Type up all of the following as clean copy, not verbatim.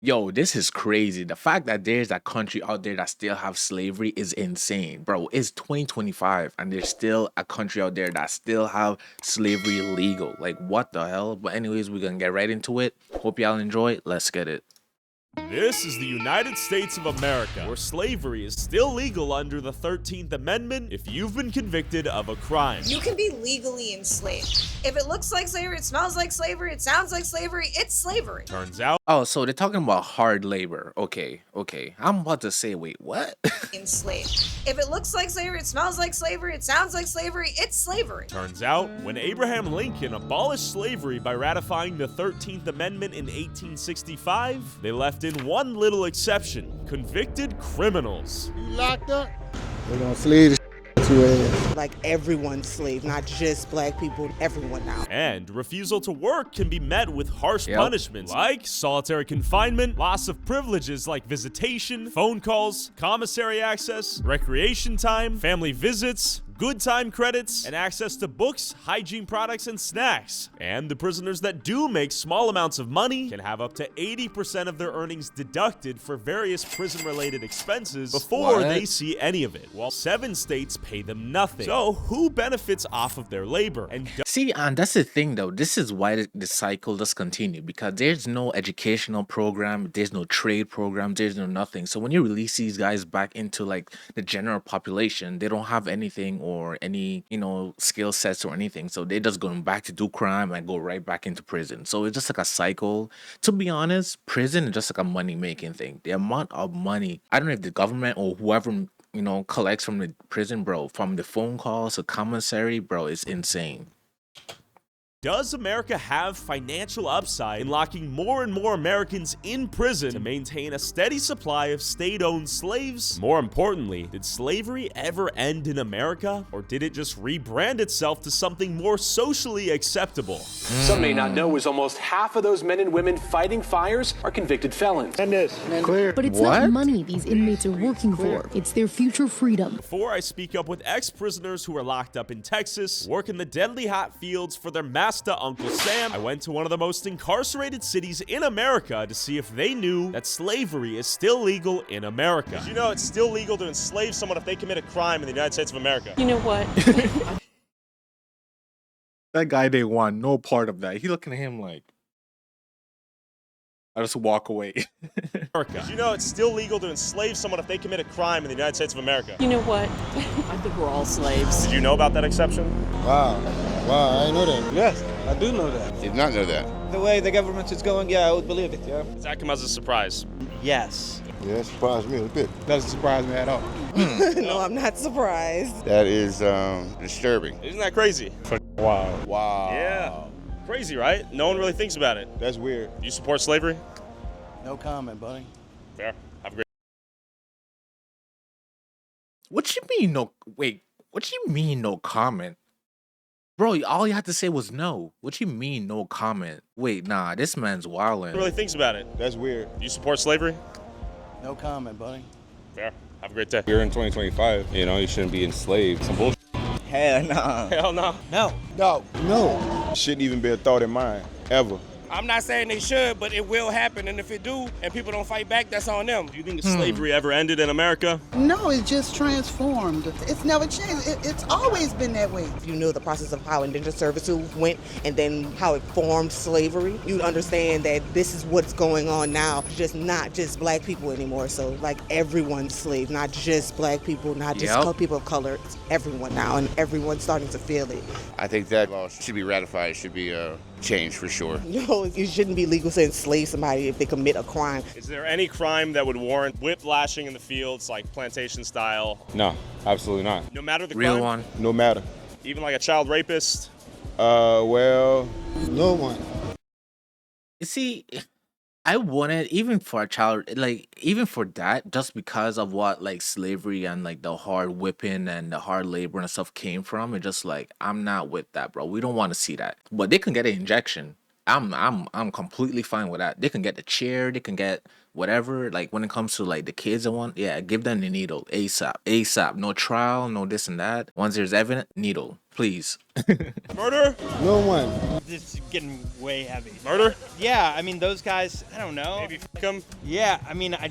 Yo, this is crazy. The fact that there's a country out there that still have slavery is insane, bro. It's 2025 and there's still a country out there that still have slavery legal. Like, what the hell? But anyways, we're gonna get right into it. Hope y'all enjoy. Let's get it. This is the United States of America, where slavery is still legal under the 13th Amendment if you've been convicted of a crime. You can be legally enslaved. If it looks like slavery, it smells like slavery, it sounds like slavery, it's slavery. Turns out, Oh, so they're talking about hard labor. Okay. I'm about to say, wait, what? Enslaved. If it looks like slavery, it smells like slavery, it sounds like slavery, it's slavery. when Abraham Lincoln abolished slavery by ratifying the 13th Amendment in 1865, they left in one little exception: convicted criminals. Locked up. They're gonna slay the to ass. Like everyone's slave, not just black people, everyone now. And refusal to work can be met with harsh Yep. punishments like solitary confinement, loss of privileges like visitation, phone calls, commissary access, recreation time, family visits, good time credits, and access to books, hygiene products, and snacks. And the prisoners that do make small amounts of money can have up to 80% of their earnings deducted for various prison-related expenses before What? they see any of it, while 7 states pay them nothing. So who benefits off of their labor? And See, and that's the thing though. This is why the cycle does continue because there's no educational program, there's no trade program, there's no nothing. So when you release these guys back into like the general population, they don't have anything or any, skill sets or anything. So they're just going back to do crime and go right back into prison. So it's just like a cycle. To be honest, prison is just like a money making thing. The amount of money, I don't know if the government or whoever collects from the prison, bro, from the phone calls to commissary, bro, is insane. does America have financial upside in locking more and more Americans in prison to maintain a steady supply of state-owned slaves? More importantly, did slavery ever end in America, or did it just rebrand itself to something more socially acceptable? Some may not know is almost half of those men and women fighting fires are convicted felons. And this clear. But it's What? not money these inmates are working for. It's their future freedom. Before I speak up with ex-prisoners who are locked up in Texas, work in the deadly hot fields for their master Uncle Sam, I went to one of the most incarcerated cities in America to see if they knew that slavery is still legal in America. Did you know it's still legal to enslave someone if they commit a crime in the United States of America? You know what? That guy they want no part of that. He looking at him like I just walk away. Did you know it's still legal to enslave someone if they commit a crime in the United States of America? You know what? I think we're all slaves. Did you know about that exception? Wow, I didn't know that. Yes, I do know that. Did not know that. The way the government is going, yeah, I would believe it, yeah. Does that come as a surprise? Yes. Yeah, it surprised me a bit. Doesn't surprise me at all. No, I'm not surprised. That is disturbing. Isn't that crazy? Wow. Yeah. Crazy, right? No one really thinks about it. That's weird. Do you support slavery? No comment, buddy. Fair. Have a great What you mean no wait, what you mean no comment? Bro, all you had to say was no. What you mean no comment? Wait, nah, this man's wildin'. really thinks about it. That's weird. Do you support slavery? No comment, buddy. Fair. Have a great day. You're in 2025. You shouldn't be enslaved. Some bullshit. Hell no. Hell no. No. No. Shouldn't even be a thought in mind, ever. I'm not saying they should, but it will happen. And if it do, and people don't fight back, that's on them. Do you think slavery ever ended in America? No, it's just transformed. It's never changed. It's always been that way. If you know the process of how indentured servitude went and then how it formed slavery, you'd understand that this is what's going on now. Just not just black people anymore. So like everyone's slave, not just black people, not just Yep. people of color. It's everyone now, and everyone's starting to feel it. I think that law should be ratified. Should be changed for sure. No, it shouldn't be legal to enslave somebody if they commit a crime. Is there any crime that would warrant whiplashing in the fields, like plantation style? No, absolutely not. No matter the Real crime? one. No matter. Even like a child rapist? Well, no one. You see, I wanted even for a child, like even for that, just because of what like slavery and like the hard whipping and the hard labor and stuff came from. It's just like I'm not with that, bro. We don't want to see that. But they can get an injection. I'm completely fine with that. They can get the chair. They can get whatever. Like when it comes to like the kids and one, yeah, give them the needle ASAP. ASAP. No trial, no this and that. Once there's evidence, needle, please. Murder? No one. This is getting way heavy. Murder? Yeah, I mean, those guys, I don't know. Maybe f*** them? Yeah, I mean, I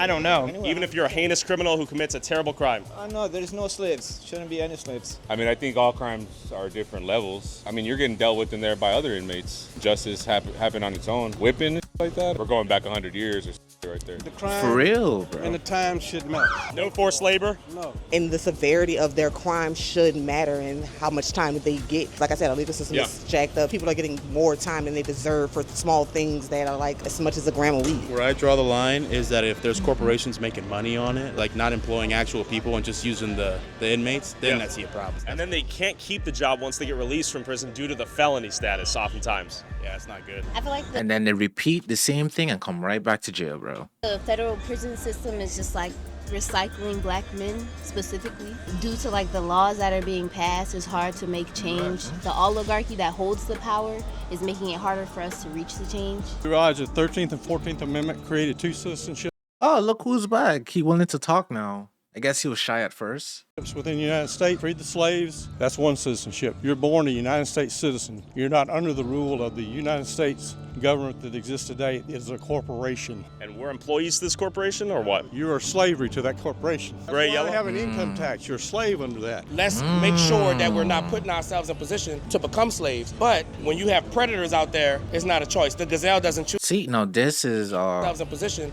don't know. Even if you're a heinous criminal who commits a terrible crime. No, there's no slaves. Shouldn't be any slaves. I mean, I think all crimes are different levels. I mean, you're getting dealt with in there by other inmates. Justice happen on its own. Whipping and like that. We're going back 100 years or right there. The crime For real, bro. and the time should match. No forced labor? No. And the severity of their crime should matter and how much time they get. Like I said, our legal system is jacked up. People are getting more time than they deserve for small things that are like as much as a gram of weed. Where I draw the line is that if there's corporations making money on it, like not employing actual people and just using the inmates, then I see a problem. And then they can't keep the job once they get released from prison due to the felony status oftentimes. Yeah, it's not good. I feel like And then they repeat the same thing and come right back to jail, bro. the federal prison system is just like recycling black men specifically. Due to like the laws that are being passed, it's hard to make change. The oligarchy that holds the power is making it harder for us to reach the change. You realize the 13th and 14th Amendment created two citizenships Oh, look who's back. He willing to talk now. I guess he was shy at first. within the United States. Freed the slaves. That's one citizenship. You're born a United States citizen. You're not under the rule of the United States government that exists today. It is a corporation. And we're employees to this corporation or what? You are slavery to that corporation. Gray, That's why yellow? they have an income tax. You're a slave under that. Let's make sure that we're not putting ourselves in position to become slaves. But when you have predators out there, it's not a choice. The gazelle doesn't choose See, now this is themselves in position.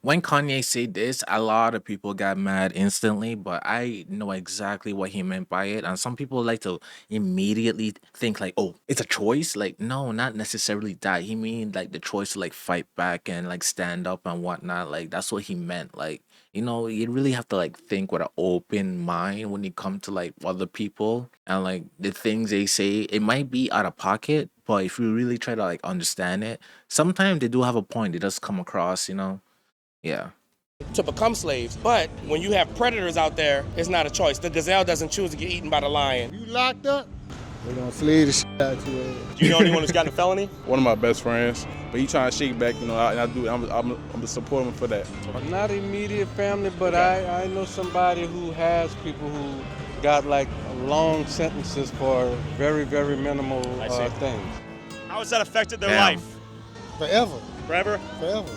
when Kanye said this, a lot of people got mad instantly, but I know exactly what he meant by it. And some people like to immediately think like, oh, it's a choice. Like, no, not necessarily that. He mean like the choice to like fight back and like stand up and whatnot. Like that's what he meant. Like, you know, you really have to like think with an open mind when you come to like other people and like the things they say. It might be out of pocket, but if you really try to like understand it, sometimes they do have a point. They just come across, you know. Yeah. To become slaves. But when you have predators out there, it's not a choice. The gazelle doesn't choose to get eaten by the lion. You locked up? They're gonna slay the shit out you. Do you know anyone who's gotten a felony? One of my best friends, but he trying to shake back. You know, I'm supporting him for that. Not immediate family, but I know somebody who has people who got like long sentences for very, very minimal things. How has that affected their Damn. life? Forever. Forever? Forever.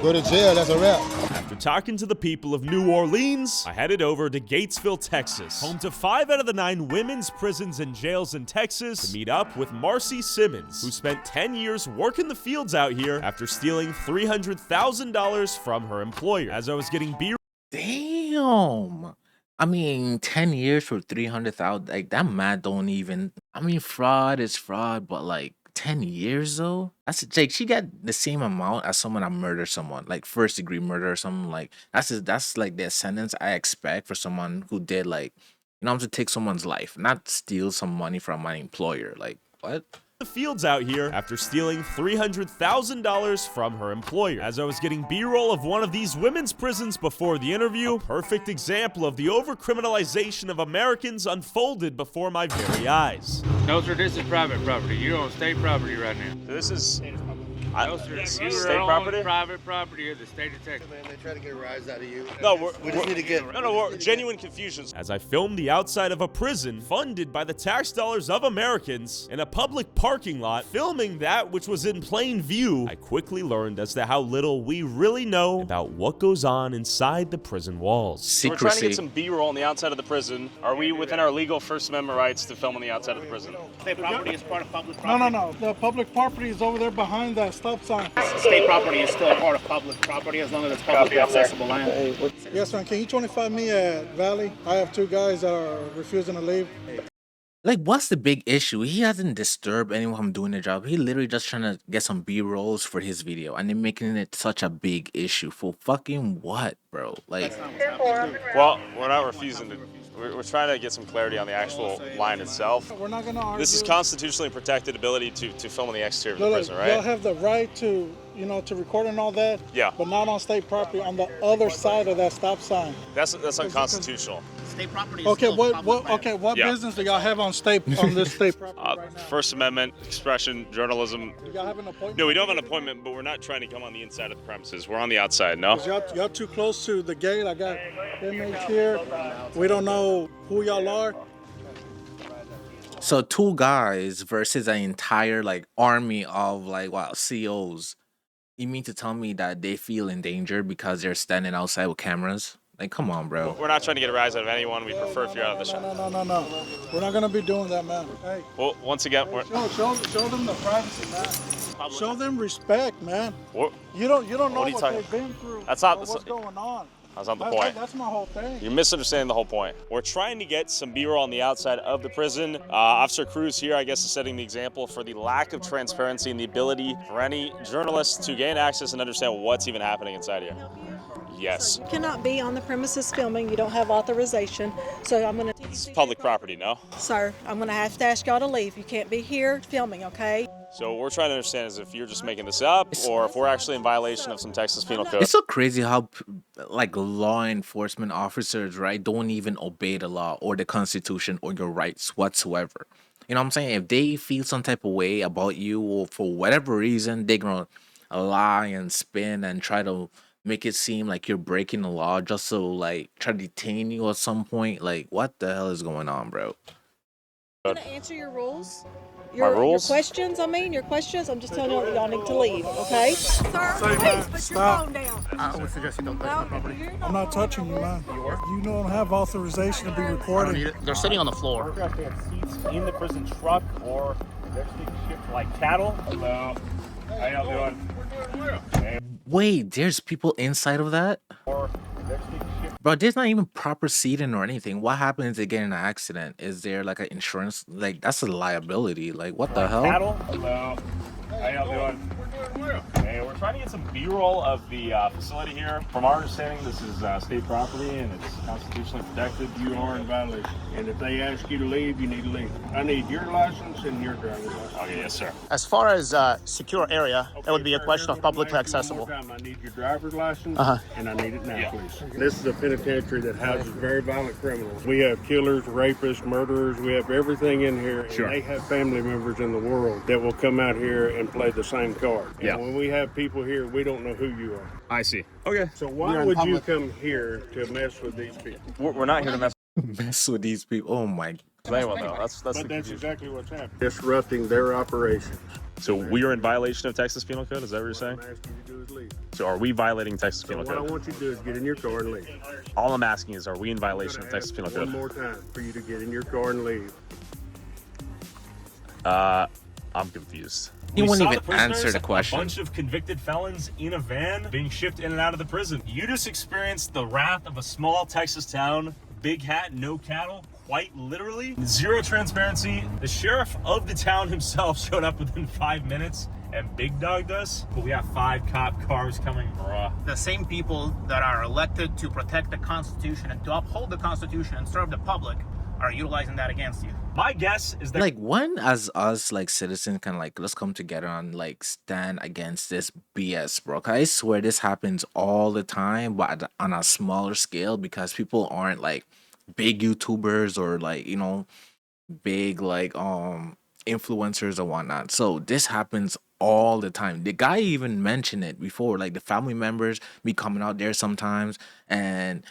Go to jail, that's a wrap. After talking to the people of New Orleans, I headed over to Gatesville, Texas, home to 5 out of the 9 women's prisons and jails in Texas, to meet up with Marcy Simmons, who spent 10 years working the fields out here after stealing $300,000 from her employer. As I was getting beer. Damn. I mean, 10 years for 300,000, like that mad don't even, I mean, fraud is fraud, but like 10 years though? That's like she got the same amount as someone that murdered someone, like first degree murder or something. Like that's like the sentence I expect for someone who did like, you know, to take someone's life, not steal some money from my employer. Like, what? The fields out here after stealing $300,000 from her employer. As I was getting B-roll of one of these women's prisons before the interview, a perfect example of the overcriminalization of Americans unfolded before my very eyes. No, sir, this is private property. You're on state property right now. This is No, sir, you state are property? on private property of the state of Texas. They try to get a rise out of you. No, we just need to get. we're genuine confusion. As I filmed the outside of a prison funded by the tax dollars of Americans in a public parking lot, filming that which was in plain view, I quickly learned as to how little we really know about what goes on inside the prison walls. Secrecy. We're trying to get some B-roll on the outside of the prison. Are we within our legal First Amendment rights to film on the outside of the prison? State property is part of public property. No. The public property is over there behind that stop sign. State property is still part of public property as long as it's publicly accessible land. Yes, man. Can you 25 me at Valley? I have 2 guys that are refusing to leave. Like, what's the big issue? He hasn't disturbed anyone from doing their job. He literally just trying to get some B-rolls for his video, and they're making it such a big issue for fucking what, bro? Like, Well, we're not refusing to. We're trying to get some clarity on the actual line itself. We're not gonna argue. This is constitutionally protected ability to film on the exterior of the prison, Y'all right? have the right to, to record and all that. Yeah. But not on state property on the other side of that stop sign. That's unconstitutional. State property is Okay, still public land. what Yeah. business do y'all have on this state property right now? First Amendment, expression, journalism. Do y'all have an appointment? No, we don't have an appointment, but we're not trying to come on the inside of the premises. We're on the outside, no? 'Cause y'all too close to the gate. I got inmates here. We don't know who y'all are. So 2 guys versus an entire like army of like COs. You mean to tell me that they feel in danger because they're standing outside with cameras? Like, come on, bro. We're not trying to get a rise out of anyone. We prefer if you're out of the shop. No. We're not gonna be doing that, man. Hey, Well, once again, we're... show them the privacy, man. Show them respect, man. What? You don't know What are you what talking- they've been through. That's not- or what's going on. That's not the point. That's my whole thing. You're misunderstanding the whole point. We're trying to get some B-roll on the outside of the prison. Officer Cruz here, I guess, is setting the example for the lack of transparency and the ability for any journalists to gain access and understand what's even happening inside here. Yes. You cannot be on the premises filming. You don't have authorization. So I'm going to... It's public property, no? Sir, I'm going to have to ask y'all to leave. You can't be here filming, okay? So what we're trying to understand is if you're just making this up or if we're actually in violation of some Texas Penal Code. It's so crazy how like law enforcement officers, right, don't even obey the law or the Constitution or your rights whatsoever. You know what I'm saying? If they feel some type of way about you or for whatever reason, they're gonna lie and spin and try to make it seem like you're breaking the law just so like try to detain you at some point. Like, what the hell is going on, bro? I'm going to answer your rules. My rules? Your questions, your questions. I'm just telling you y'all need to leave, okay? Sir, man, please put stop. your phone down. I would suggest you don't touch my property. I'm not touching you, man. You don't have authorization to be recorded. They're sitting on the floor. Aircraft have seats in the prison truck or they're being shipped like cattle. Hello. How y'all doing? Wait, there's people inside of that? Bro, there's not even proper seating or anything. What happens if they get in an accident? Is there like an insurance? Like, that's a liability. Like, what the hell? Cattle. Hello. How y'all doing? Hey, we're trying to get some B-roll of the facility here. From our understanding, this is state property and it's constitutionally protected. You are in violation. And if they ask you to leave, you need to leave. I need your license and your driver's license. Okay, yes, sir. As far as secure area, it would be a question of publicly accessible. One more time, I need your driver's license and I need it now, Yeah. please. This is a penitentiary that houses very violent criminals. We have killers, rapists, murderers. We have everything in here. Sure. And they have family members in the world that will come out here and play the same card. And Yeah. when we have people here, we don't know who you are. I see. Okay. So why would you come here to mess with these people? We're not here to mess Mess with these people. Oh my. with anyone, though. That's But the that's confusion. exactly what's happening. Disrupting their operations. So we are in violation of Texas Penal Code? Is that what you're saying? All I'm asking you to do is leave. So are we violating Texas So Penal what I Code? want you to do is get in your car and leave. All I'm asking is, are we in violation of I'm Texas gonna Penal ask Code? one more time for you to get in your car and leave. I'm confused. He We won't saw even the prisoners, answer the question. A bunch of convicted felons in a van being shipped in and out of the prison. You just experienced the wrath of a small Texas town. Big hat, no cattle. Quite literally. Zero transparency. The sheriff of the town himself showed up within 5 minutes and big dogged us. But we have 5 cop cars coming, bruh. The same people that are elected to protect the Constitution and to uphold the Constitution and serve the public are utilizing that against you. My guess is that Like, when as us like citizens can like let's come together and like stand against this BS, bro. 'Cause I swear this happens all the time, but on a smaller scale because people aren't like big YouTubers or like big like influencers or whatnot. So this happens all the time. The guy even mentioned it before, like the family members be coming out there sometimes, and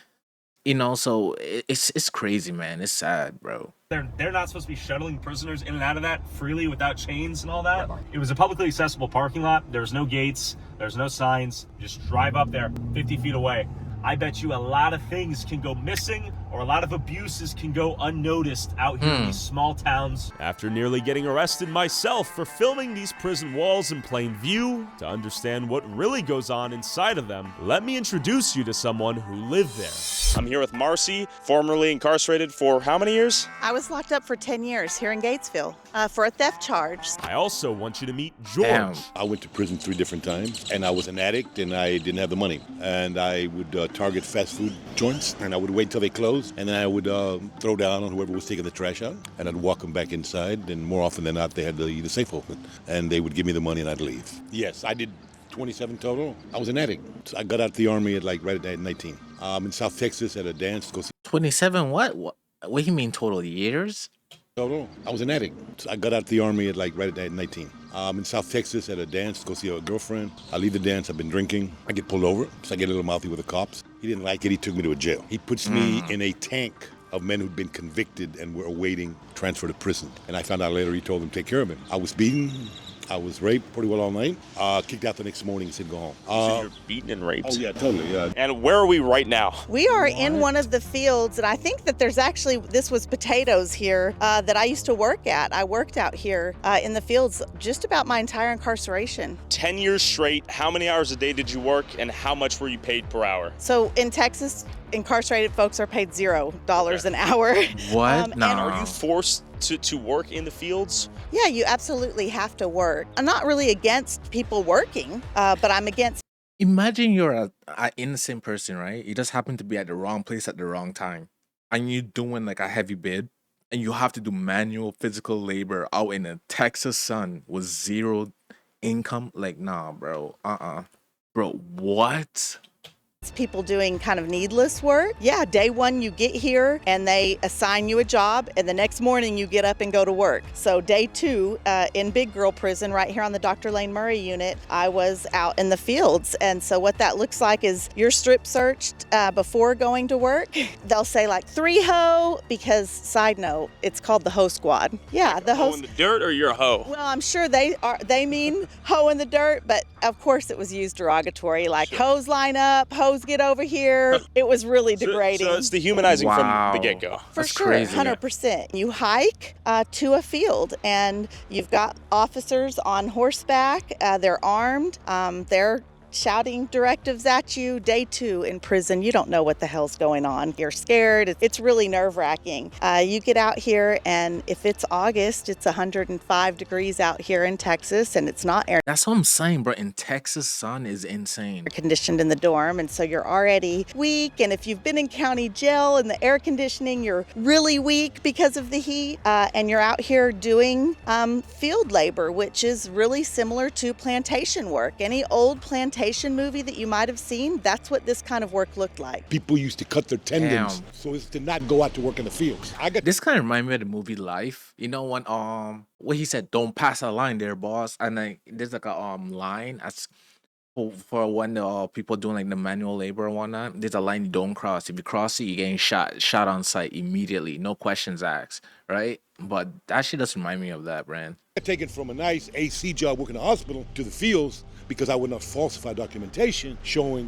so it's crazy, man. It's sad, bro. they're not supposed to be shuttling prisoners in and out of that freely without chains and all that. It was a publicly accessible parking lot. There's no gates. There's no signs. Just drive up there 50 feet away. I bet you a lot of things can go missing or a lot of abuses can go unnoticed out here in these small towns. After nearly getting arrested myself for filming these prison walls in plain view, to understand what really goes on inside of them, let me introduce you to someone who lived there. I'm here with Marcy, formerly incarcerated for how many years? I was locked up for 10 years here in Gatesville for a theft charge. I also want you to meet George. Damn. I went to prison 3 different times, and I was an addict, and I didn't have the money. And I would target fast food joints, and I would wait till they closed, and then I would throw down on whoever was taking the trash out, and I'd walk them back inside, and more often than not, they had the safe open, and they would give me the money, and I'd leave. Yes, I did 27 total. I was an addict. So I got out of the Army at right at 19. In South Texas at a dance to go see 27 what do you mean total years? total. I was an addict. So I got out of the Army at right at 19. In South Texas at a dance to go see a girlfriend. I leave the dance. I've been drinking. I get pulled over. So I get a little mouthy with the cops. He didn't like it. He took me to a jail. He puts me in a tank of men who'd been convicted and were awaiting transfer to prison. And I found out later he told them to take care of me. I was beaten. I was raped pretty well all night. Kicked out the next morning and said go home. So you're beaten and raped? Oh, yeah, totally, yeah. And where are we right now? We are in one of the fields, and I think that there's actually, this was potatoes here that I used to work at. I worked out here in the fields just about my entire incarceration. 10 years straight, how many hours a day did you work, and how much were you paid per hour? So in Texas, incarcerated folks are paid $0 an hour. What? No. And are you forced to work in the fields? Yeah, you absolutely have to work. I'm not really against people working, but I'm against. Imagine you're a innocent person, right? You just happen to be at the wrong place at the wrong time, and you're doing like a heavy bid, and you have to do manual physical labor out in the Texas sun with zero income. Like, nah, bro. Bro, what? People doing kind of needless work. Yeah, day one you get here and they assign you a job, and the next morning you get up and go to work. So day two in Big Girl Prison right here on the Dr. Lane Murray unit, I was out in the fields. And so what that looks like is you're strip searched before going to work. They'll say like 3 hoe, because side note, it's called the hoe squad. Yeah, the hoe. Hoe in the dirt, or you're a hoe? Well, I'm sure they mean hoe in the dirt, but of course it was used derogatory, like hoes line up, hoes get over here. It was really degrading. So it's dehumanizing from the get-go. For sure, 100%. You hike to a field, and you've got officers on horseback. They're armed. They're shouting directives at you. Day two in prison, you don't know what the hell's going on. You're scared. It's really nerve-wracking. You get out here, and if it's August, it's 105 degrees out here in Texas, and it's not air. That's what I'm saying, bro. In Texas, sun is insane. Conditioned in the dorm, and so you're already weak. And if you've been in county jail and the air conditioning, you're really weak because of the heat. And you're out here doing field labor, which is really similar to plantation work. Any old plantation movie that you might have seen, that's what this kind of work looked like. People used to cut their tendons so as to not go out to work in the fields. This kind of reminds me of the movie Life. You know when what he said, don't pass a line there, boss. And like there's like a line as for when the people doing like the manual labor and whatnot. There's a line you don't cross. If you cross it, you're getting shot on sight immediately, no questions asked, right? But that shit does remind me of that, Brand. I take it from a nice AC job working in a hospital to the fields because I would not falsify documentation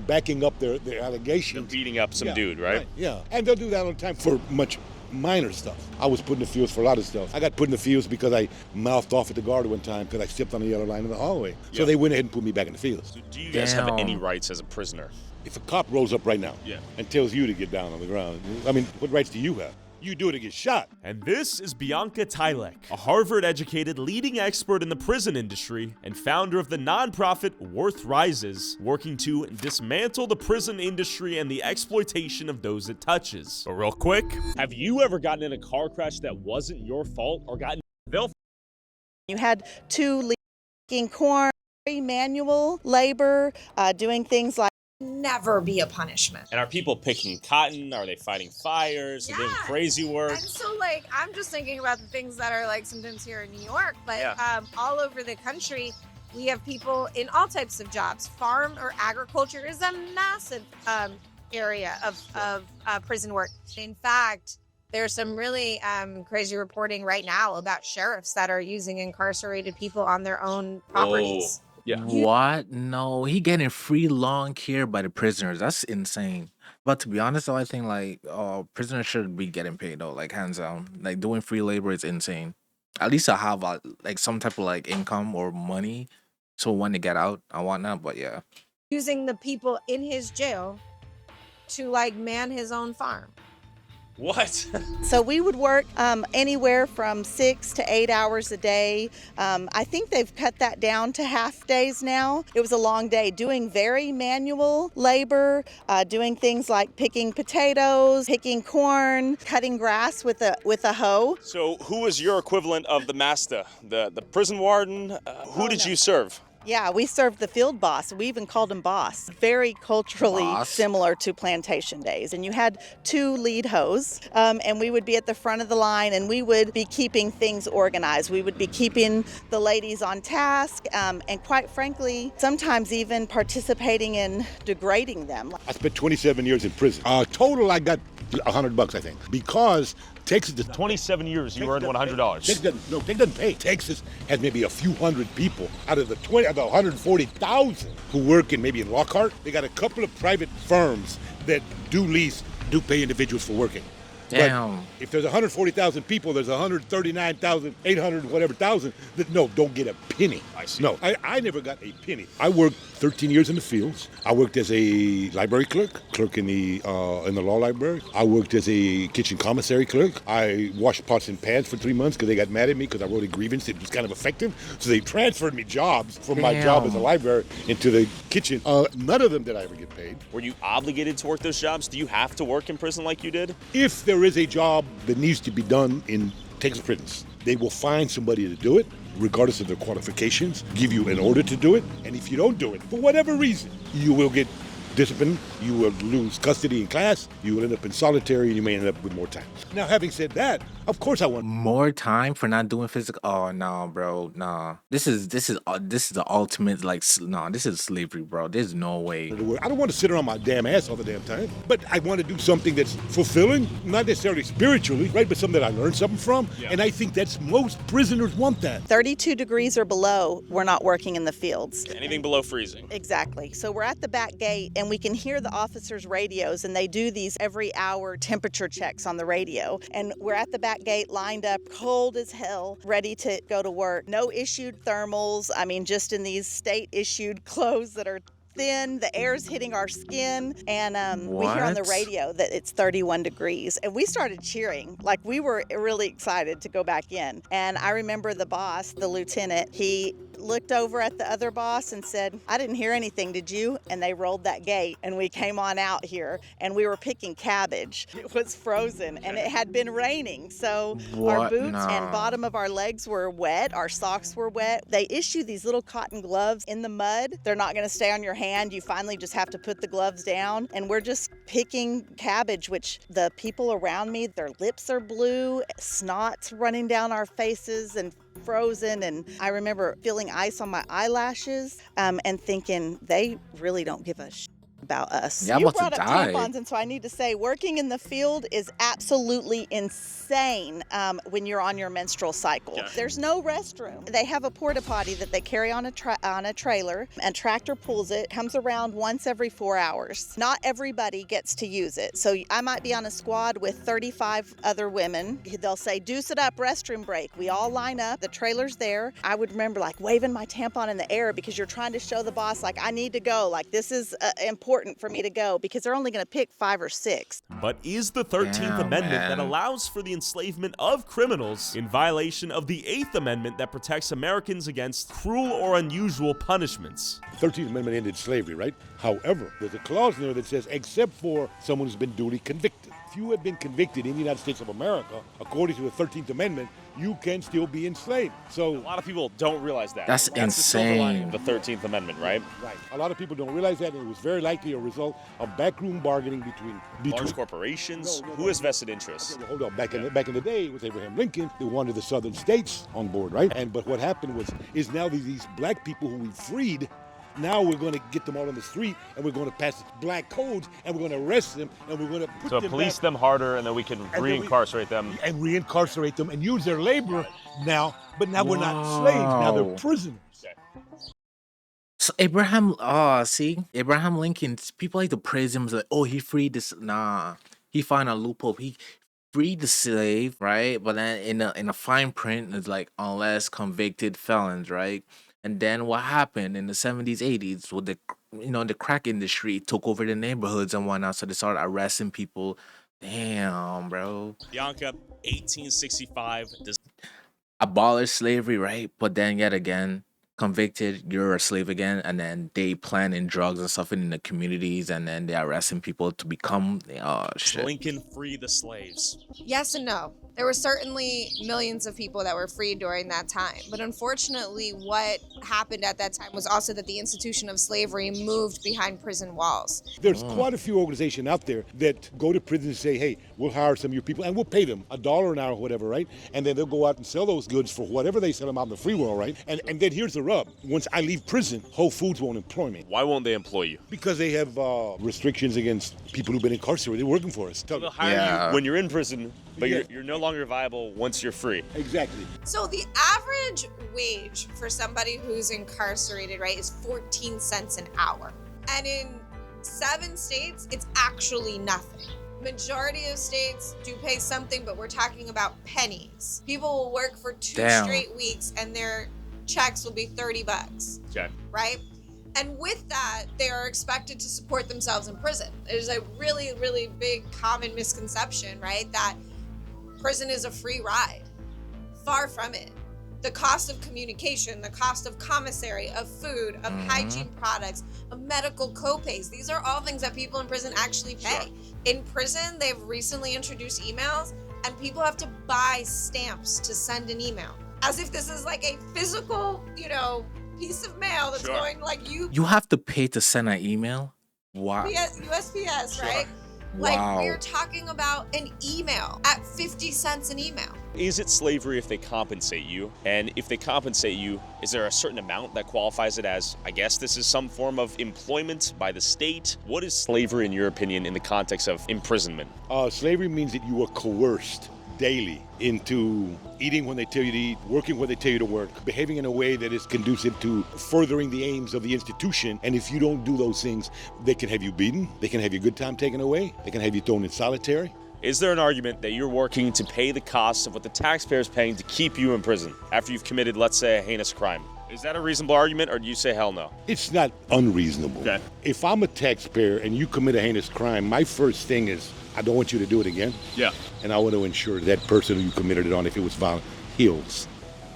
backing up their allegations. They're beating up some dude, right? Yeah, and they'll do that all the time for much minor stuff. I was put in the fields for a lot of stuff. I got put in the fields because I mouthed off at the guard one time because I stepped on the yellow line in the hallway. So they went ahead and put me back in the fields. So do you guys have any rights as a prisoner? If a cop rolls up right now and tells you to get down on the ground, I mean, what rights do you have? You do it to get shot. And this is Bianca Tylek, a Harvard-educated leading expert in the prison industry and founder of the nonprofit Worth Rises, working to dismantle the prison industry and the exploitation of those it touches. But real quick, have you ever gotten in a car crash that wasn't your fault or gotten You had 2 leaking corn, manual labor, doing things like never be a punishment. And are people picking cotton? Are they fighting fires? Are they doing crazy work? And so, like, I'm just thinking about the things that are, like, sometimes here in New York, but all over the country, we have people in all types of jobs. Farm or agriculture is a massive area of prison work. In fact, there's some really crazy reporting right now about sheriffs that are using incarcerated people on their own properties. Yeah. What? No, he getting free lawn care by the prisoners. That's insane. But to be honest, though, I think like prisoners should be getting paid though, like hands down. Like doing free labor is insane. At least I have like some type of like income or money, so when they get out, I want that. But yeah, using the people in his jail to like man his own farm. What? So we would work anywhere from 6 to 8 hours a day. I think they've cut that down to half days now. It was a long day doing very manual labor, doing things like picking potatoes, picking corn, cutting grass with a hoe. So who was your equivalent of the master? The prison warden? Who did you serve? Yeah, we served the field boss. We even called him boss. Very culturally Boss? similar to plantation days. And you had 2 lead hoes, and we would be at the front of the line, and we would be keeping things organized. We would be keeping the ladies on task, and quite frankly, sometimes even participating in degrading them. I spent 27 years in prison. Total, I got $100, I think, because Texas. 27 years, you earned $100. Texas doesn't pay. Texas has maybe a few hundred people out of the 140,000 who work maybe in Lockhart. They got a couple of private firms that do pay individuals for working. Damn. But if there's 140,000 people, there's 139,800 whatever thousand that don't get a penny. I see. No, I never got a penny. I worked 13 years in the fields. I worked as a library clerk in the law library. I worked as a kitchen commissary clerk. I washed pots and pans for 3 months because they got mad at me because I wrote a grievance. It was kind of effective, so they transferred me jobs from my job as a library into the kitchen. None of them did I ever get paid. Were you obligated to work those jobs? Do you have to work in prison like you did? If there is a job that needs to be done in Texas prisons, they will find somebody to do it, regardless of their qualifications, give you an order to do it, and if you don't do it, for whatever reason, you will get disciplined, you will lose custody in class, you will end up in solitary, and you may end up with more time. Now, having said that, of course I want more time for not doing physical. Oh no, bro, nah. This is the ultimate this is slavery, bro. There's no way. I don't want to sit around my damn ass all the damn time, but I want to do something that's fulfilling, not necessarily spiritually, right, but something that I learned something from, and I think that's most prisoners want that. 32 degrees or below, we're not working in the fields. Anything below freezing. Exactly. So we're at the back gate, and we can hear the officers' radios, and they do these every hour temperature checks on the radio. And we're at the back gate, lined up, cold as hell, ready to go to work. No issued thermals. I mean, just in these state-issued clothes that are thin, the air's hitting our skin, and we hear on the radio that it's 31 degrees. And we started cheering, like we were really excited to go back in. And I remember the boss, the lieutenant, he looked over at the other boss and said, "I didn't hear anything, did you?" And they rolled that gate, and we came on out here, and we were picking cabbage. It was frozen, and it had been raining, so our boots and bottom of our legs were wet, our socks were wet. They issue these little cotton gloves in the mud. They're not going to stay on your hand. You finally just have to put the gloves down, and we're just picking cabbage, which the people around me, their lips are blue, snot's running down our faces and frozen. And I remember feeling ice on my eyelashes and thinking, they really don't give a shit about us. Yeah, I'm you about brought to up die. tampons, and so I need to say, working in the field is absolutely insane when you're on your menstrual cycle. Yeah. There's no restroom. They have a porta potty that they carry on a trailer, and tractor pulls it, comes around once every 4 hours. Not everybody gets to use it. So I might be on a squad with 35 other women. They'll say, "Deuce it up, restroom break." We all line up, the trailer's there. I would remember like waving my tampon in the air because you're trying to show the boss like, I need to go, like this is important for me to go, because they're only going to pick 5 or 6. But is the 13th Amendment that allows for the enslavement of criminals in violation of the 8th Amendment that protects Americans against cruel or unusual punishments? The 13th Amendment ended slavery, right? However, there's a clause in there that says, except for someone who's been duly convicted. If you have been convicted in the United States of America, according to the 13th Amendment, you can still be enslaved. So a lot of people don't realize that. That's the silver lining insane. of the 13th Amendment, right? Right. A lot of people don't realize that, and it was very likely a result of backroom bargaining between Large corporations. Who has vested interests? Okay, hold on. Back in the day, it was Abraham Lincoln. They wanted the southern states on board, right? But what happened is now these black people who we freed. Now we're going to get them all on the street, and we're going to pass black codes, and we're going to arrest them, and we're going to put them police back, them harder, and then we can reincarcerate them. And reincarcerate them and use their labor now. But now we're not slaves. Now they're prisoners. So Abraham Lincoln, people like to praise him like, oh, he freed this. Nah, he found a loophole. He freed the slave, right? But then in a fine print, it's like unless convicted felons, right? And then what happened in the 70s, 80s with the crack industry took over the neighborhoods and whatnot, so they started arresting people. Damn, bro. Bianca, 1865. Abolish slavery, right? But then yet again, convicted, you're a slave again, and then they plan in drugs and stuff in the communities, and then they're arresting people to become. Oh shit! Lincoln free the slaves. Yes and no. There were certainly millions of people that were freed during that time. But unfortunately, what happened at that time was also that the institution of slavery moved behind prison walls. There's quite a few organizations out there that go to prison and say, hey, we'll hire some of your people and we'll pay them $1 an hour or whatever, right? And then they'll go out and sell those goods for whatever they sell them out in the free world, right? And then here's the rub. Once I leave prison, Whole Foods won't employ me. Why won't they employ you? Because they have restrictions against people who've been incarcerated working for us. They'll hire you when you're in prison, but you're no longer viable once you're free. Exactly. So the average wage for somebody who's incarcerated, right, is 14 cents an hour. And in 7 states, it's actually nothing. Majority of states do pay something, but we're talking about pennies. People will work for 2 straight weeks and their checks will be $30. Okay. Right? And with that, they are expected to support themselves in prison. There's a really, really big common misconception, right? That prison is a free ride. Far from it. The cost of communication, the cost of commissary, of food, of hygiene products, of medical copays. These are all things that people in prison actually pay. Sure. In prison, they've recently introduced emails, and people have to buy stamps to send an email. As if this is like a physical, piece of mail that's going like you. You have to pay to send an email? Wow. USPS, right? Wow. Like, we're talking about an email at 50 cents an email. Is it slavery if they compensate you? And if they compensate you, is there a certain amount that qualifies it as, I guess this is some form of employment by the state? What is slavery, in your opinion, in the context of imprisonment? Slavery means that you are coerced daily into eating when they tell you to eat, working when they tell you to work, behaving in a way that is conducive to furthering the aims of the institution. And if you don't do those things, they can have you beaten, they can have your good time taken away, they can have you thrown in solitary. Is there an argument that you're working to pay the cost of what the taxpayer's paying to keep you in prison after you've committed, let's say, a heinous crime? Is that a reasonable argument, or do you say hell no? It's not unreasonable. Okay. If I'm a taxpayer and you commit a heinous crime, my first thing is, I don't want you to do it again. Yeah. And I want to ensure that person who you committed it on, if it was violent, heals.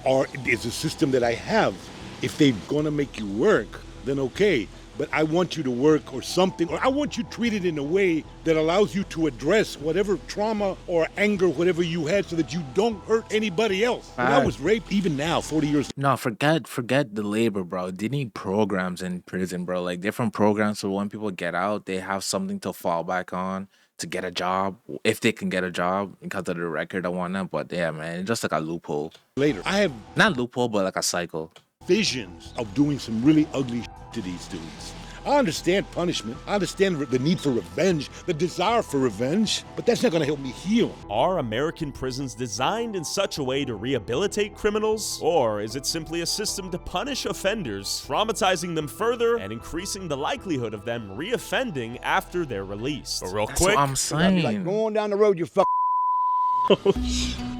Or is a system that I have. If they're going to make you work, then okay. But I want you to work or something, or I want you treated in a way that allows you to address whatever trauma or anger, whatever you had, so that you don't hurt anybody else. When I was raped, even now, 40 years. No, forget the labor, bro. They need programs in prison, bro. Like different programs, so when people get out, they have something to fall back on to get a job, if they can get a job because of the record and whatnot. But yeah, man, it's just like a loophole. Later, I have not loophole, but like a cycle. Visions of doing some really ugly to these dudes. I understand punishment. I understand the need for revenge, the desire for revenge, but that's not going to help me heal. Are American prisons designed in such a way to rehabilitate criminals? Or is it simply a system to punish offenders, traumatizing them further and increasing the likelihood of them reoffending after they're released? But real That's quick, what I'm saying. Like going down the road, you fuck.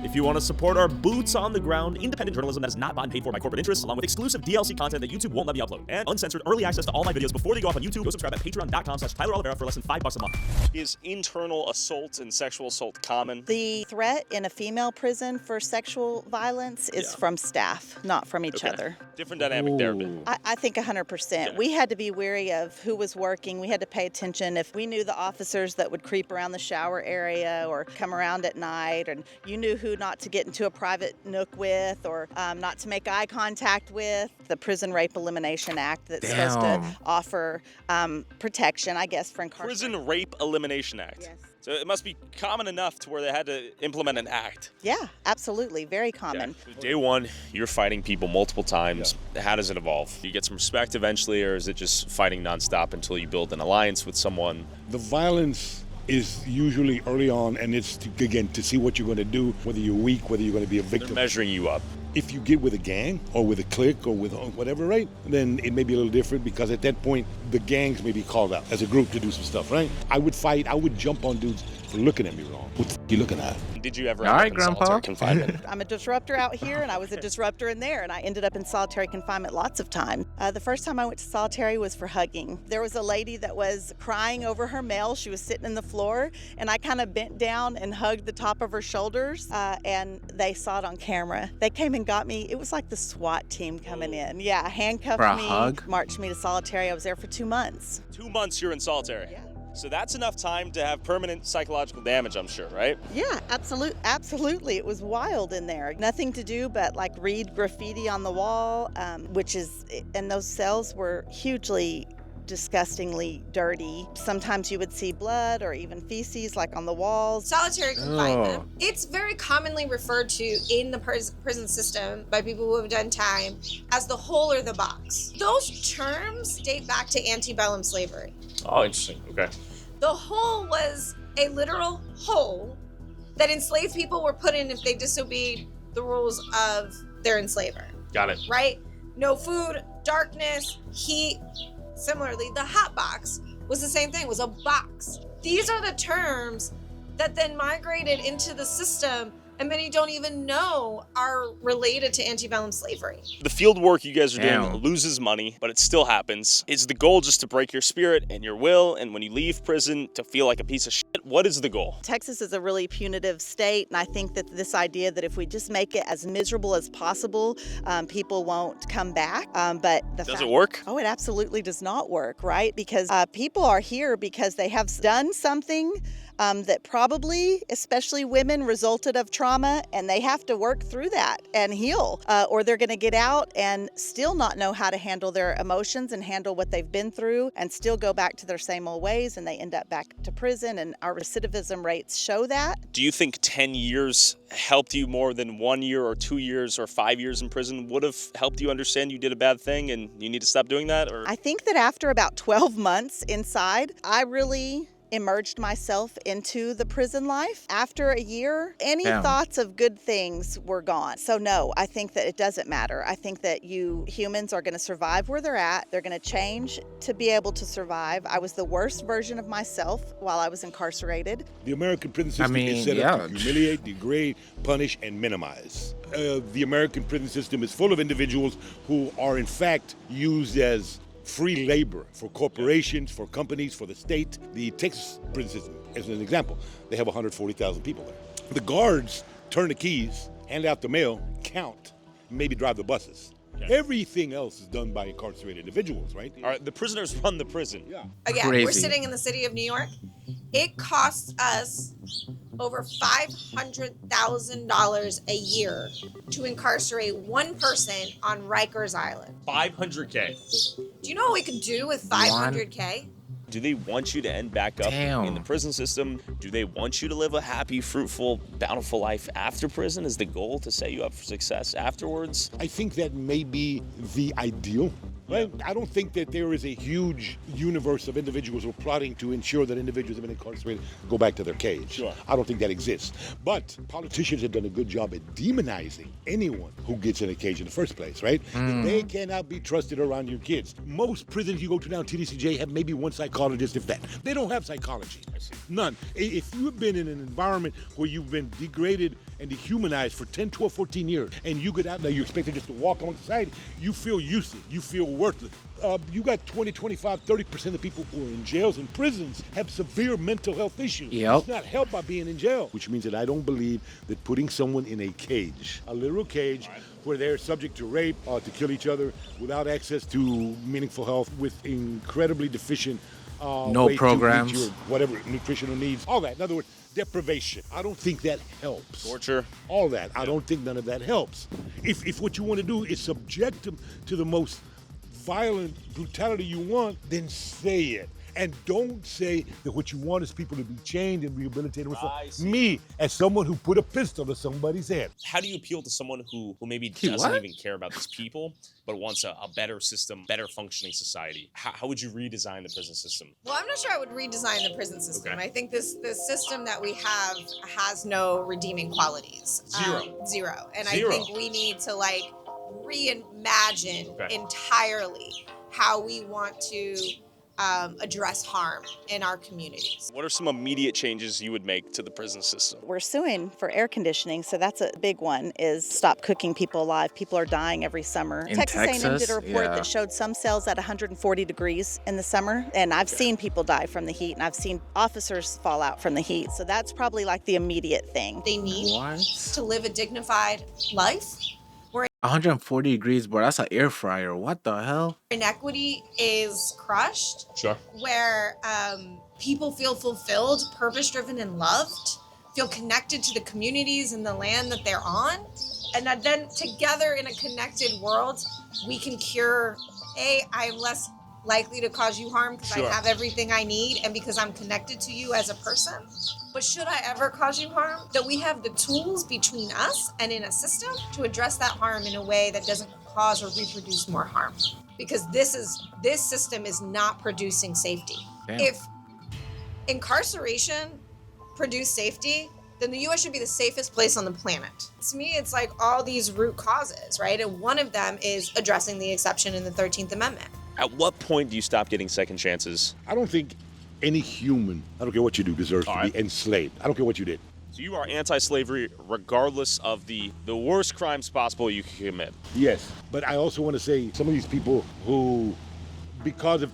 If you want to support our boots on the ground, independent journalism that is not bought and paid for by corporate interests, along with exclusive DLC content that YouTube won't let me upload, and uncensored early access to all my videos before they go up on YouTube, go subscribe at patreon.com/TylerOliveira for less than $5 a month. Is internal assault and sexual assault common? The threat in a female prison for sexual violence is from staff, not from each other. Different dynamic there. I think 100%. We had to be wary of who was working. We had to pay attention. If we knew the officers that would creep around the shower area or come around at night, and you knew who not to get into a private nook with or not to make eye contact with. The Prison Rape Elimination Act that's supposed to offer protection, I guess, for incarceration. Prison Rape Elimination Act. Yes. So it must be common enough to where they had to implement an act. Yeah, absolutely. Very common. So day one, you're fighting people multiple times. Yeah. How does it evolve? Do you get some respect eventually, or is it just fighting nonstop until you build an alliance with someone? The violence is usually early on, and it's, to see what you're going to do, whether you're weak, whether you're going to be a victim. They're measuring you up. If you get with a gang or with a clique or with whatever, right, then it may be a little different, because at that point, the gangs may be called out as a group to do some stuff, right? I would fight, I would jump on dudes for looking at me wrong. What the f*** you looking at? Did you ever All end right, up in Grandpa. solitary confinement? I'm a disruptor out here, and I was a disruptor in there, and I ended up in solitary confinement lots of times. The first time I went to solitary was for hugging. There was a lady that was crying over her mail. She was sitting in the floor, and I kind of bent down and hugged the top of her shoulders, and they saw it on camera. They came and got me. It was like the SWAT team coming in. Yeah, handcuffed For a me, hug? marched me to solitary. I was there for 2 months. 2 months you're in solitary. Yeah. So that's enough time to have permanent psychological damage, I'm sure, right? Yeah, absolutely. It was wild in there. Nothing to do but like read graffiti on the wall, and those cells were hugely disgustingly dirty. Sometimes you would see blood or even feces like on the walls. Solitary confinement. It's very commonly referred to in the prison system by people who have done time as the hole or the box. Those terms date back to antebellum slavery. Oh, interesting. Okay. The hole was a literal hole that enslaved people were put in if they disobeyed the rules of their enslaver. Got it. Right? No food, darkness, heat. Similarly, the hot box was the same thing, was a box. These are the terms that then migrated into the system and many don't even know are related to antebellum slavery. The field work you guys are doing Damn. loses money, but it still happens. Is the goal just to break your spirit and your will, and when you leave prison to feel like a piece of shit? What is the goal? Texas is a really punitive state, and I think that this idea that if we just make it as miserable as possible, people won't come back. But Does it work? Oh, it absolutely does not work, right? Because people are here because they have done something that probably, especially women, resulted of trauma, and they have to work through that and heal, or they're going to get out and still not know how to handle their emotions and handle what they've been through and still go back to their same old ways, and they end up back to prison, and our recidivism rates show that. Do you think 10 years helped you more than 1 year or 2 years or 5 years in prison would have helped you understand you did a bad thing and you need to stop doing that? Or I think that after about 12 months inside, I really immersed myself into the prison life. After a year, any thoughts of good things were gone. So no, I think that it doesn't matter. I think that humans are going to survive where they're at. They're going to change to be able to survive. I was the worst version of myself while I was incarcerated. The American prison system is set up to humiliate, degrade, punish, and minimize. The American prison system is full of individuals who are in fact used as free labor for corporations, for companies, for the state. The Texas prison system, as an example, they have 140,000 people there. The guards turn the keys, hand out the mail, count, maybe drive the buses. Okay. Everything else is done by incarcerated individuals, right? All right, the prisoners run the prison. Yeah. Again, we're sitting in the city of New York. It costs us over $500,000 a year to incarcerate one person on Rikers Island. $500K. Do you know what we could do with $500K? Do they want you to end back up in the prison system? Do they want you to live a happy, fruitful, bountiful life after prison? Is the goal to set you up for success afterwards? I think that may be the ideal. Right? I don't think that there is a huge universe of individuals who are plotting to ensure that individuals who have been incarcerated go back to their cage. Sure. I don't think that exists. But politicians have done a good job at demonizing anyone who gets in a cage in the first place, right? They cannot be trusted around your kids. Most prisons you go to now, TDCJ, have maybe one psychologist, if that. They don't have psychology. None. If you've been in an environment where you've been degraded and dehumanized for 10, 12, 14 years, and you get out there, you're expected just to walk on society, you feel useless, you feel worthless. You got 20, 25, 30% of the people who are in jails and prisons have severe mental health issues. Yep. It's not helped by being in jail, which means that I don't believe that putting someone in a cage, a literal cage, where they're subject to rape, to kill each other, without access to meaningful health, with incredibly deficient no way to programs, meet your whatever nutritional needs, all that. In other words, deprivation. I don't think that helps. Torture. All that. I don't think none of that helps. If what you want to do is subject them to the most violent brutality you want, then say it. And don't say that what you want is people to be chained and rehabilitated. Me, as someone who put a pistol to somebody's head. How do you appeal to someone who maybe doesn't even care about these people, but wants a better system, better functioning society? How would you redesign the prison system? Well, I'm not sure I would redesign the prison system. Okay. I think this system that we have has no redeeming qualities. Zero. And Zero. I think we need to reimagine entirely how we want to address harm in our communities. What are some immediate changes you would make to the prison system? We're suing for air conditioning, so that's a big one, is stop cooking people alive. People are dying every summer. In Texas A&M did Texas? a report Yeah. that showed some cells at 140 degrees in the summer, and I've seen people die from the heat, and I've seen officers fall out from the heat, so that's probably like the immediate thing. They need What? to live a dignified life. 140 degrees, bro. That's an air fryer. What the hell? Inequity is crushed, Sure. where people feel fulfilled, purpose-driven, and loved, feel connected to the communities and the land that they're on, and that then together in a connected world, we can cure, I'm less likely to cause you harm because Sure. I have everything I need and because I'm connected to you as a person. But should I ever cause you harm, that we have the tools between us and in a system to address that harm in a way that doesn't cause or reproduce more harm. Because this system is not producing safety. Damn. If incarceration produced safety, then the US should be the safest place on the planet. To me, it's like all these root causes, right? And one of them is addressing the exception in the 13th Amendment. At what point do you stop getting second chances? I don't think any human, I don't care what you do, deserves to be enslaved. I don't care what you did. So you are anti-slavery regardless of the worst crimes possible you can commit. Yes, but I also want to say some of these people who, because of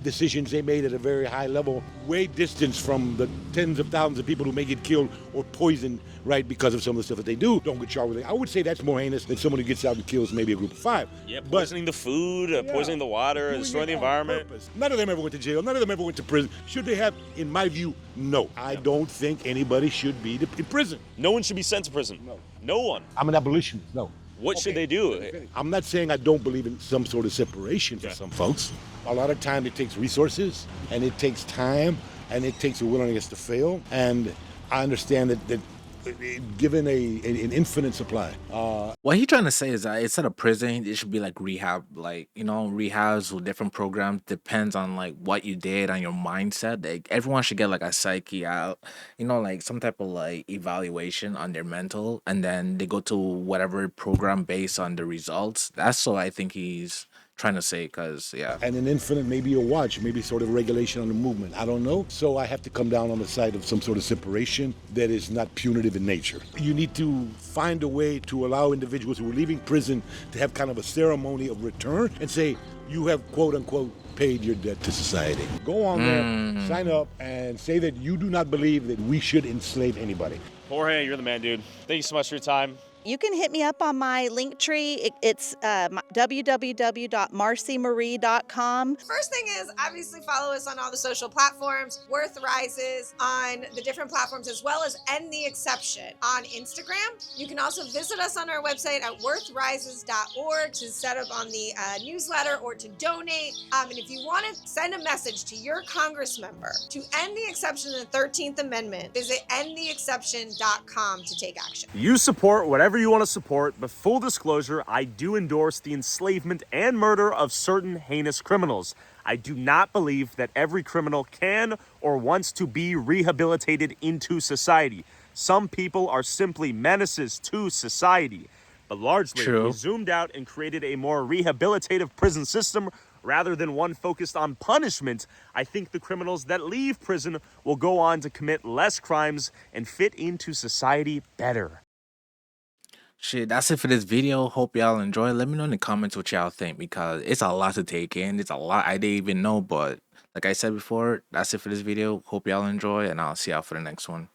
decisions they made at a very high level, way distance from the tens of thousands of people who may get killed or poisoned, right, because of some of the stuff that they do, don't get charged with it. I would say that's more heinous than someone who gets out and kills maybe a group of 5. Yeah, poisoning the food, poisoning the water, destroying the environment. None of them ever went to jail. None of them ever went to prison. Should they have? In my view, no. I don't think anybody should be in prison. No one should be sent to prison. No. No one. I'm an abolitionist. No. What should they do? I'm not saying I don't believe in some sort of separation for some folks. A lot of time it takes resources, and it takes time, and it takes a willingness to fail. And I understand that given an infinite supply. What he trying to say is that instead of prison, it should be like rehab. Like, rehabs with different programs depends on like what you did on your mindset. Like everyone should get like a psyche out, like some type of like evaluation on their mental, and then they go to whatever program based on the results. That's what I think he's trying to say, because And an infinite, maybe a watch, maybe sort of regulation on the movement. I don't know. So I have to come down on the side of some sort of separation that is not punitive in nature. You need to find a way to allow individuals who are leaving prison to have kind of a ceremony of return and say, you have, quote unquote, paid your debt to society. Go on there, sign up, and say that you do not believe that we should enslave anybody. Jorge, you're the man, dude. Thank you so much for your time. You can hit me up on my link tree. It's www.marcymarie.com. First thing is, obviously follow us on all the social platforms. Worth Rises on the different platforms, as well as End the Exception on Instagram. You can also visit us on our website at worthrises.org to set up on the newsletter or to donate. And if you want to send a message to your Congress member to end the exception in the 13th Amendment, visit endtheexception.com to take action. You support whatever you want to support, but full disclosure, I do endorse the enslavement and murder of certain heinous criminals. I do not believe that every criminal can or wants to be rehabilitated into society. Some people are simply menaces to society. But largely, True. we zoomed out and created a more rehabilitative prison system rather than one focused on punishment. I think the criminals that leave prison will go on to commit less crimes and fit into society better. Shit, that's it for this video. Hope y'all enjoy. Let me know in the comments what y'all think, because it's a lot to take in. It's a lot I didn't even know, but like I said before, that's it for this video. Hope y'all enjoy, and I'll see y'all for the next one.